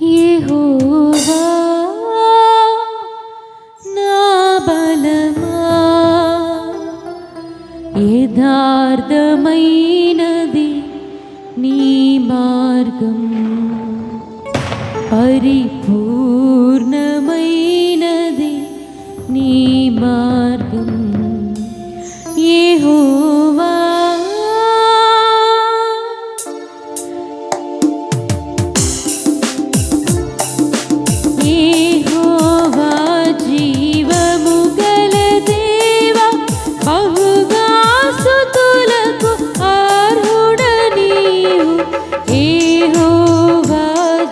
యెహోవా నా బలమా, యథార్థమైనది నీ మార్గం, పరిపూర్ణమైనది నీ మార్గం. యెహోవా యెహోవా జీవము గల దేవా, బహుగా స్తుతులకు అర్హుడ నీవు. యెహోవా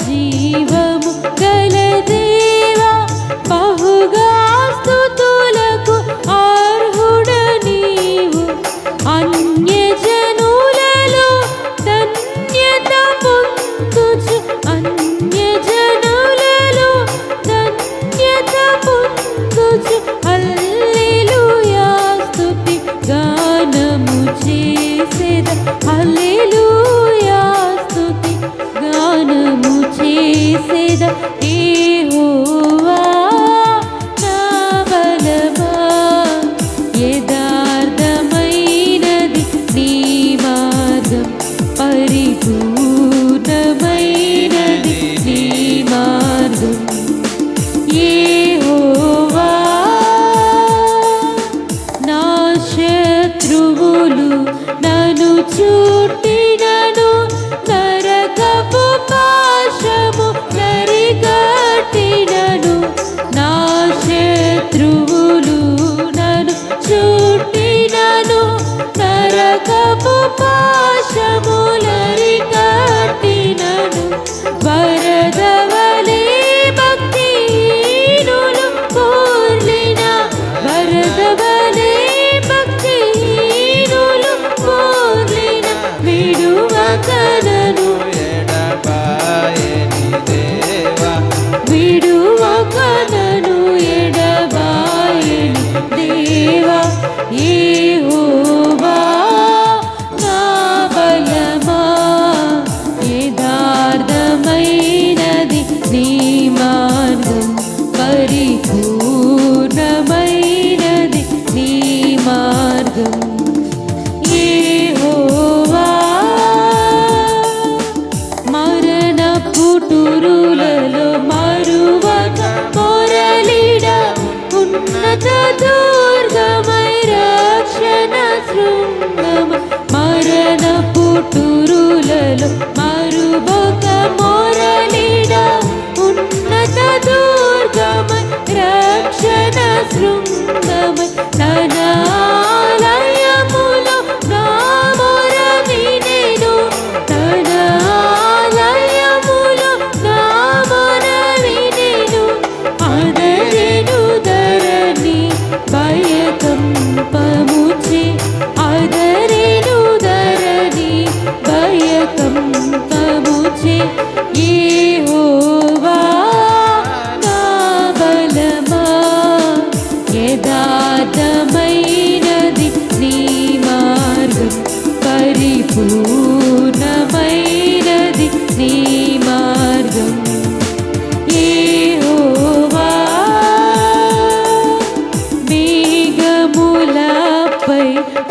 జీవము గల దేవా, బహుగా స్తుతులకు అర్హుడ నీవు. అన్యజనులలో ధన్యత పొందుచు, అన్యజనులలో ధన్యత పొందుచు, హల్లెలూయా స్తుతి గానము చేసేద, హల్లెలూయా స్తుతి గానము చేసేద. యెహోవా నా బలమా, యథార్థమైనది నీ మార్గం, పరిపూర్ణమైనది నీ మార్గం. యెహోవా నా శత్రువులు నన్ను చుట్టినను, నరకపు పాశము నరికట్టినను. నా శత్రువులు నన్ను చుట్టినను, నరకపు పాశము నరికట్టినను. వరదవలే భక్తిహీనులు పొర్లిన, వరదవలే భక్తిహీనులు పొర్లిన, విడువకనను విడువకనను ఎడబాయని దేవా. యెహోవా నా బలమా, యథార్థమైనది నీ మార్గం, పరిపూర్ణమైనది నీ మార్గం. యెహోవా మరణ పుటురులలో మరువక పొరలిడ, ఉన్నత దుర్గమై రక్షణ శృంగమై. మరణ పుటురులలో మరువక మొరలిడ, ఉన్నత దుర్గమై రక్షణ శృంగమై. తన ఆలయములో నా మొర వినెను, తన ఆలయములో నా మొర వినెను. అదరెను ధరణి భయకంపముచే, అదరెను ధరణి భయకంపముచే. యెహోవా నా బలమా, యథార్థమైనది నీ మార్గం, పరిపూర్ణమైనది నీ మార్గం. యెహోవా మేఘములపై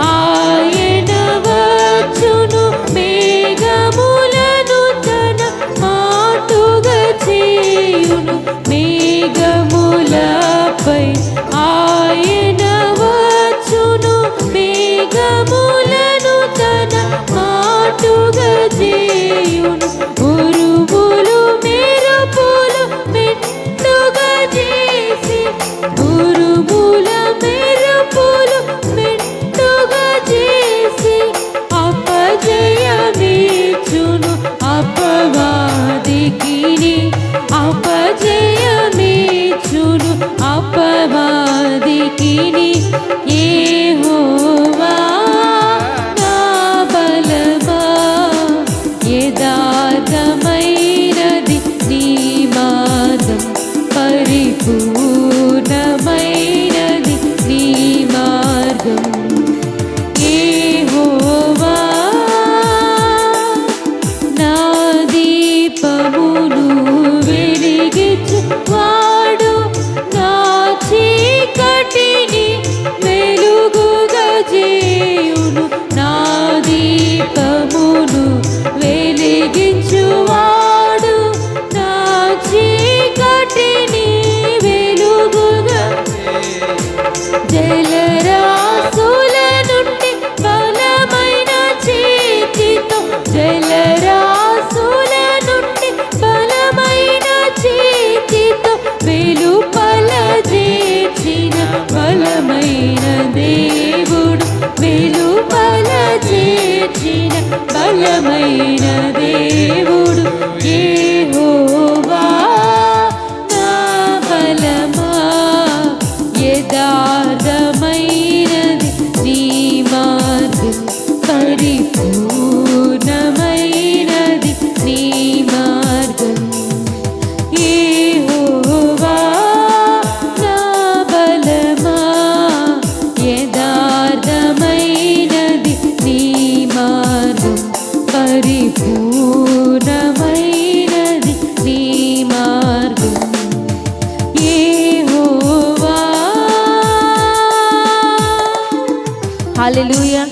ఆయన వచ్చును, మేఘములను తన మాటుగా చేయును. మేఘములపై ఆయన వచ్చును, మేఘములను తన మాటుగా చేయును. ఉరుములు మెరుపులు మెండుగా చేసి, ఉరుముల మెరుపులు మెండుగా చేసి, అపజయమీచును అపవాదికిని, అపజయమీచును అపవాదికిని. యెహోవా నా బలమా, యథార్థమైనది నీ మార్గం, పరిపూర్ణమైనది నీ మార్గం. యెహోవా నా దీపమును బలమైన దేవుడు యెహోవా నా బలమా యథార్థమైనది నీ మార్గం పరిపూర్ణమైనది నీ మార్గం యెహోవా నా బలమా యథార్థమైనది నీ మార్గం పరిపూర్ణమైనది నీ మార్గం యెహోవా. హల్లెలూయా.